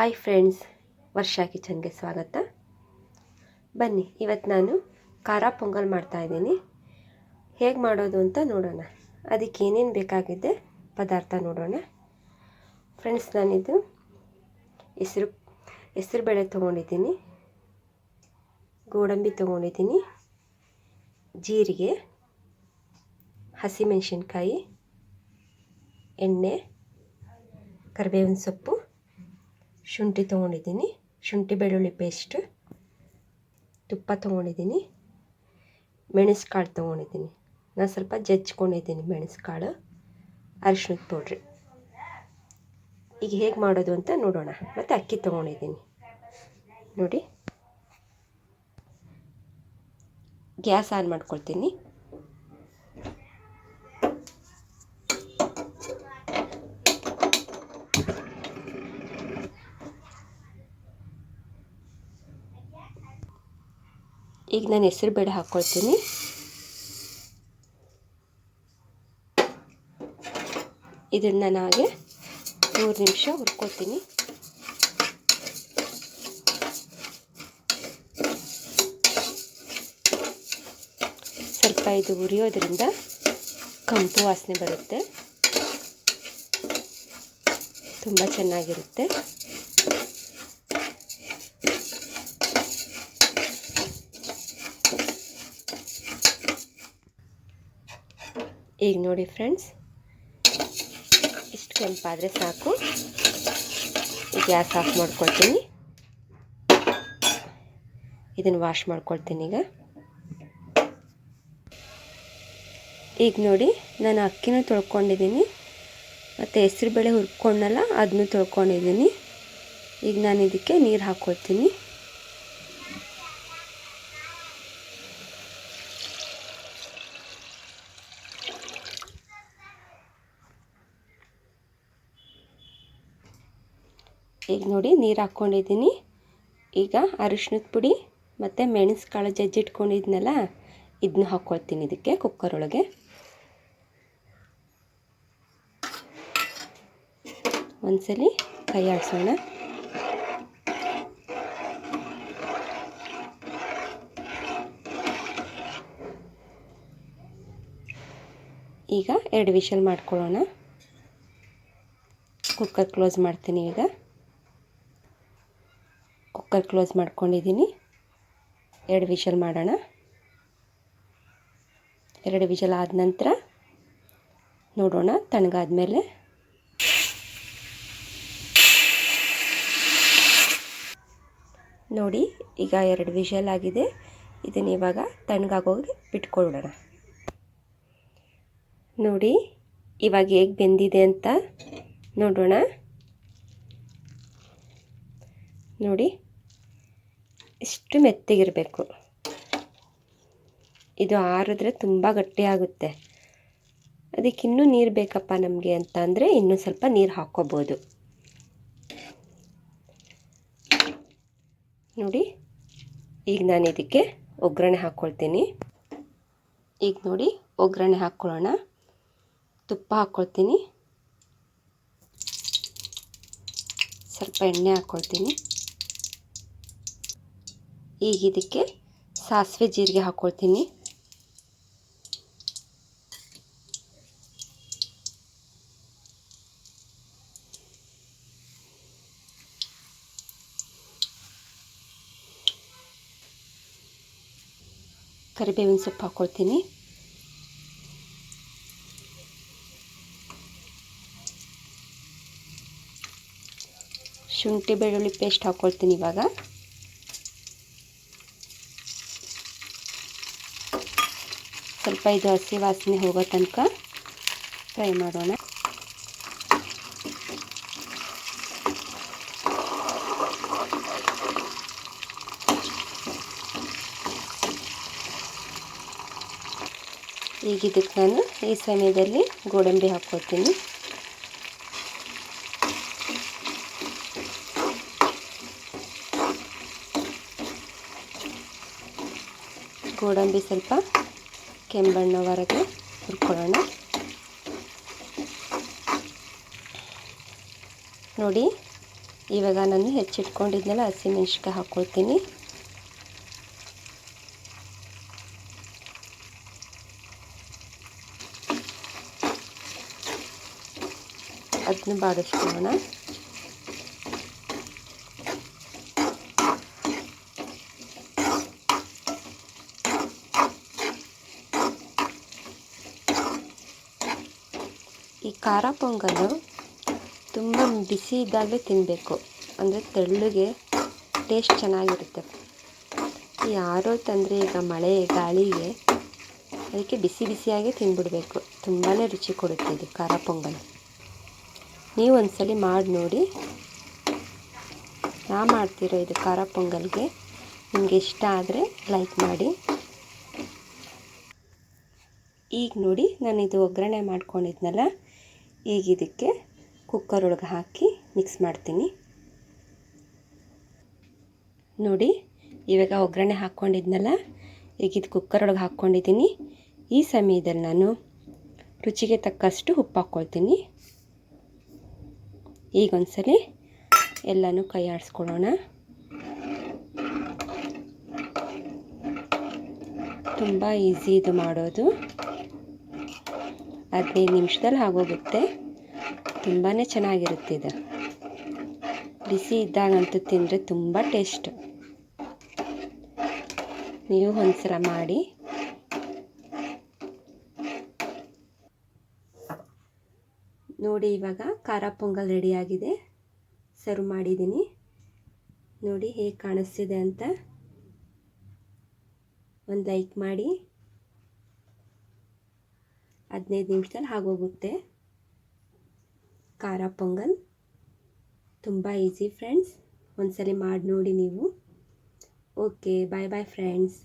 Hi friends, ವರ್ಷಾ ಕಿಚನ್ಗೆ ಸ್ವಾಗತ. ಬನ್ನಿ, ಇವತ್ತು ನಾನು ಖಾರ ಪೊಂಗಲ್ ಮಾಡ್ತಾಯಿದ್ದೀನಿ. ಹೇಗೆ ಮಾಡೋದು ಅಂತ ನೋಡೋಣ. ಅದಕ್ಕೆ ಏನೇನು ಬೇಕಾಗಿದೆ ಪದಾರ್ಥ ನೋಡೋಣ. ಫ್ರೆಂಡ್ಸ್, ನಾನಿದು ಹೆಸರುಬೇಳೆ ತೊಗೊಂಡಿದ್ದೀನಿ, ಗೋಡಂಬಿ ತೊಗೊಂಡಿದ್ದೀನಿ, ಜೀರಿಗೆ, ಹಸಿಮೆಣಸಿನ್ಕಾಯಿ, ಎಣ್ಣೆ, ಕರಿಬೇವಿನ ಸೊಪ್ಪು, ಶುಂಠಿ ತೊಗೊಂಡಿದ್ದೀನಿ, ಶುಂಠಿ ಬೆಳ್ಳುಳ್ಳಿ ಪೇಸ್ಟ್, ತುಪ್ಪ ತೊಗೊಂಡಿದ್ದೀನಿ, ಮೆಣಸು ಕಾಳು ತೊಗೊಂಡಿದ್ದೀನಿ. ನಾನು ಸ್ವಲ್ಪ ಜಜ್ಜಿಕೊಂಡಿದ್ದೀನಿ ಮೆಣಸು ಕಾಳು, ಅರಿಶಿಣದ ಪೌಡ್ರಿ. ಈಗ ಹೇಗೆ ಮಾಡೋದು ಅಂತ ನೋಡೋಣ. ಮತ್ತು ಅಕ್ಕಿ ತೊಗೊಂಡಿದ್ದೀನಿ ನೋಡಿ. ಗ್ಯಾಸ್ ಆನ್ ಮಾಡ್ಕೊಳ್ತೀನಿ. ಈಗ ನಾನು ಹೆಸರುಬೇಳೆ ಹಾಕ್ಕೊಳ್ತೀನಿ. ಇದನ್ನು ನಾನು ಹಾಗೆ 3 ನಿಮಿಷ ಹುರ್ಕೋತೀನಿ. ಸ್ವಲ್ಪ ಇದು ಹುರಿಯೋದ್ರಿಂದ ಕಂಪು ವಾಸನೆ ಬರುತ್ತೆ, ತುಂಬ ಚೆನ್ನಾಗಿರುತ್ತೆ. ಈಗ ನೋಡಿ ಫ್ರೆಂಡ್ಸ್, ಇಷ್ಟು ಕೆಂಪಾದರೆ ಸಾಕು. ಗ್ಯಾಸ್ ಆಫ್ ಮಾಡ್ಕೊಳ್ತೀನಿ. ಇದನ್ನು ವಾಶ್ ಮಾಡ್ಕೊಳ್ತೀನಿ. ಈಗ ನೋಡಿ, ನಾನು ಅಕ್ಕಿನೂ ತೊಳ್ಕೊಂಡಿದ್ದೀನಿ, ಮತ್ತು ಹೆಸರುಬೇಳೆ ಹುರ್ಕೊಂಡಲ್ಲ ಅದನ್ನು ತೊಳ್ಕೊಂಡಿದ್ದೀನಿ. ಈಗ ನಾನು ಇದಕ್ಕೆ ನೀರು ಹಾಕ್ಕೊಳ್ತೀನಿ. ಈಗ ನೋಡಿ, ನೀರು ಹಾಕ್ಕೊಂಡಿದ್ದೀನಿ. ಈಗ ಅರಿಶಿಣದ ಪುಡಿ ಮತ್ತು ಮೆಣಸು ಕಾಳು ಜಜ್ಜಿಟ್ಕೊಂಡಿದ್ನಲ್ಲ, ಇದನ್ನ ಹಾಕ್ಕೊಳ್ತೀನಿ ಇದಕ್ಕೆ ಕುಕ್ಕರ್ ಒಳಗೆ. ಒಂದ್ಸಲಿ ಕೈ ಆಡಿಸೋಣ. ಈಗ 2 ವಿಷಲ್ ಮಾಡ್ಕೊಳ್ಳೋಣ. ಕುಕ್ಕರ್ ಕ್ಲೋಸ್ ಮಾಡ್ತೀನಿ. ಈಗ ಕುಕ್ಕರ್ ಕ್ಲೋಸ್ ಮಾಡ್ಕೊಂಡಿದ್ದೀನಿ. 2 ವಿಷಲ್ ಮಾಡೋಣ. 2 ವಿಷಲ್ ಆದ ನಂತರ ನೋಡೋಣ ತಣ್ಣಗಾದ್ಮೇಲೆ. ನೋಡಿ, ಈಗ 2 ವಿಷಲ್ ಆಗಿದೆ. ಇದನ್ನು ಇವಾಗ ತಣ್ಣಗಾಗೋಗಿ ಬಿಟ್ಕೊಳ್ಳೋಣ. ನೋಡಿ ಇವಾಗ ಹೇಗೆ ಬೆಂದಿದೆ ಅಂತ ನೋಡೋಣ. ನೋಡಿ, ಇಷ್ಟು ಮೆತ್ತಗಿರಬೇಕು. ಇದು ಆರಿದ್ರೆ ತುಂಬ ಗಟ್ಟಿಯಾಗುತ್ತೆ. ಅದಕ್ಕೆ ಇನ್ನೂ ನೀರು ಬೇಕಪ್ಪ ನಮಗೆ ಅಂತ ಅಂದರೆ ಇನ್ನೂ ಸ್ವಲ್ಪ ನೀರು ಹಾಕ್ಕೋಬೋದು. ನೋಡಿ, ಈಗ ನಾನು ಇದಕ್ಕೆ ಒಗ್ಗರಣೆ ಹಾಕ್ಕೊಳ್ತೀನಿ. ಈಗ ನೋಡಿ, ಒಗ್ಗರಣೆ ಹಾಕ್ಕೊಳ್ಳೋಣ. ತುಪ್ಪ ಹಾಕ್ಕೊಳ್ತೀನಿ, ಸ್ವಲ್ಪ ಎಣ್ಣೆ ಹಾಕ್ಕೊಳ್ತೀನಿ. ಈಗ ಇದಕ್ಕೆ ಸಾಸಿವೆ ಜೀರಿಗೆ ಹಾಕ್ಕೊಳ್ತೀನಿ. ಕರಿಬೇವಿನ ಸೊಪ್ಪು ಹಾಕ್ಕೊಳ್ತೀನಿ. ಶುಂಠಿ ಬೆಳ್ಳುಳ್ಳಿ ಪೇಸ್ಟ್ ಹಾಕ್ಕೊಳ್ತೀನಿ. ಇವಾಗ ಸ್ವಲ್ಪ ಇದು ಹಸಿ ವಾಸನೆ ಹೋಗೋ ತನಕ ಫ್ರೈ ಮಾಡೋಣ. ಈಗ ಇದಕ್ಕೆ ನಾನು ಈ ಸಮಯದಲ್ಲಿ ಗೋಡಂಬಿ ಹಾಕ್ಕೊಳ್ತೀನಿ. ಗೋಡಂಬಿ ಸ್ವಲ್ಪ ಕೆಂಬಣ್ಣವರೆಗೆ ಹುರ್ಕೊಳ್ಳೋಣ. ನೋಡಿ, ಇವಾಗ ನಾನು ಹೆಚ್ಚಿಟ್ಕೊಂಡಿದ್ನೆಲ್ಲ ಹಸಿಮೆಣ್ಸಿಕಾಯಿ ಹಾಕ್ಕೊಳ್ತೀನಿ. ಅದನ್ನು ಬಾಡಿಸ್ಕೊಳ್ಳೋಣ. ಈ ಖಾರ ಪೊಂಗಲ್ಲು ತುಂಬ ಬಿಸಿ ಇದ್ದಾಗಲೇ ತಿನ್ನಬೇಕು, ಅಂದರೆ ತೆಳ್ಳಗೆ ಟೇಸ್ಟ್ ಚೆನ್ನಾಗಿರುತ್ತೆ. ಯಾರೋ ತಂದರೆ ಈಗ ಮಳೆ ಗಾಳಿಗೆ, ಅದಕ್ಕೆ ಬಿಸಿ ಬಿಸಿಯಾಗಿ ತಿಂದ್ಬಿಡಬೇಕು. ತುಂಬಾ ರುಚಿ ಕೊಡುತ್ತೆ ಇದು ಖಾರ ಪೊಂಗಲ್. ನೀವು ಒಂದ್ಸಲಿ ಮಾಡಿ ನೋಡಿ. ನಾ ಮಾಡ್ತಿರೋ ಇದು ಖಾರ ಪೊಂಗಲ್ಗೆ ನಿಮಗೆ ಇಷ್ಟ ಆದರೆ ಲೈಕ್ ಮಾಡಿ. ಈಗ ನೋಡಿ, ನಾನು ಇದು ಒಗ್ಗರಣೆ ಮಾಡ್ಕೊಂಡಿದ್ನಲ್ಲ, ಈಗ ಇದಕ್ಕೆ ಕುಕ್ಕರ್ ಒಳಗೆ ಹಾಕಿ ಮಿಕ್ಸ್ ಮಾಡ್ತೀನಿ. ನೋಡಿ, ಇವಾಗ ಒಗ್ಗರಣೆ ಹಾಕ್ಕೊಂಡಿದ್ನಲ್ಲ, ಈಗ ಇದು ಕುಕ್ಕರ್ ಒಳಗೆ ಹಾಕ್ಕೊಂಡಿದ್ದೀನಿ. ಈ ಸಮಯದಲ್ಲಿ ನಾನು ರುಚಿಗೆ ತಕ್ಕಷ್ಟು ಉಪ್ಪು ಹಾಕ್ಕೊಳ್ತೀನಿ. ಈಗ ಒಂದ್ಸಲಿ ಎಲ್ಲನೂ ಕೈ ಆಡಿಸ್ಕೊಳ್ಳೋಣ. ತುಂಬ ಈಸಿ ಇದು ಮಾಡೋದು. 15 ನಿಮಿಷದಲ್ಲಿ ಆಗೋಗುತ್ತೆ. ತುಂಬಾ ಚೆನ್ನಾಗಿರುತ್ತೆ ಇದು. ಬಿಸಿ ಇದ್ದಾಗಂತೂ ತಿಂದರೆ ತುಂಬ ಟೇಸ್ಟ್. ನೀವು ಒಂದ್ಸಲ ಮಾಡಿ. ನೋಡಿ, ಇವಾಗ ಖಾರ ಪೊಂಗಲ್ ರೆಡಿಯಾಗಿದೆ. ಸರ್ವ್ ಮಾಡಿದ್ದೀನಿ. ನೋಡಿ ಹೇಗೆ ಕಾಣಿಸ್ತಿದೆ ಅಂತ. ಒಂದು ಲೈಕ್ ಮಾಡಿ. 15 ನಿಮಿಷದಲ್ಲಿ ಆಗೋಗುತ್ತೆ ಖಾರ ಪೊಂಗಲ್. ತುಂಬ ಈಸಿ ಫ್ರೆಂಡ್ಸ್. ಒಂದ್ಸಲಿ ಮಾಡಿ ನೋಡಿ ನೀವು. ಓಕೆ, ಬಾಯ್ ಬಾಯ್ ಫ್ರೆಂಡ್ಸ್.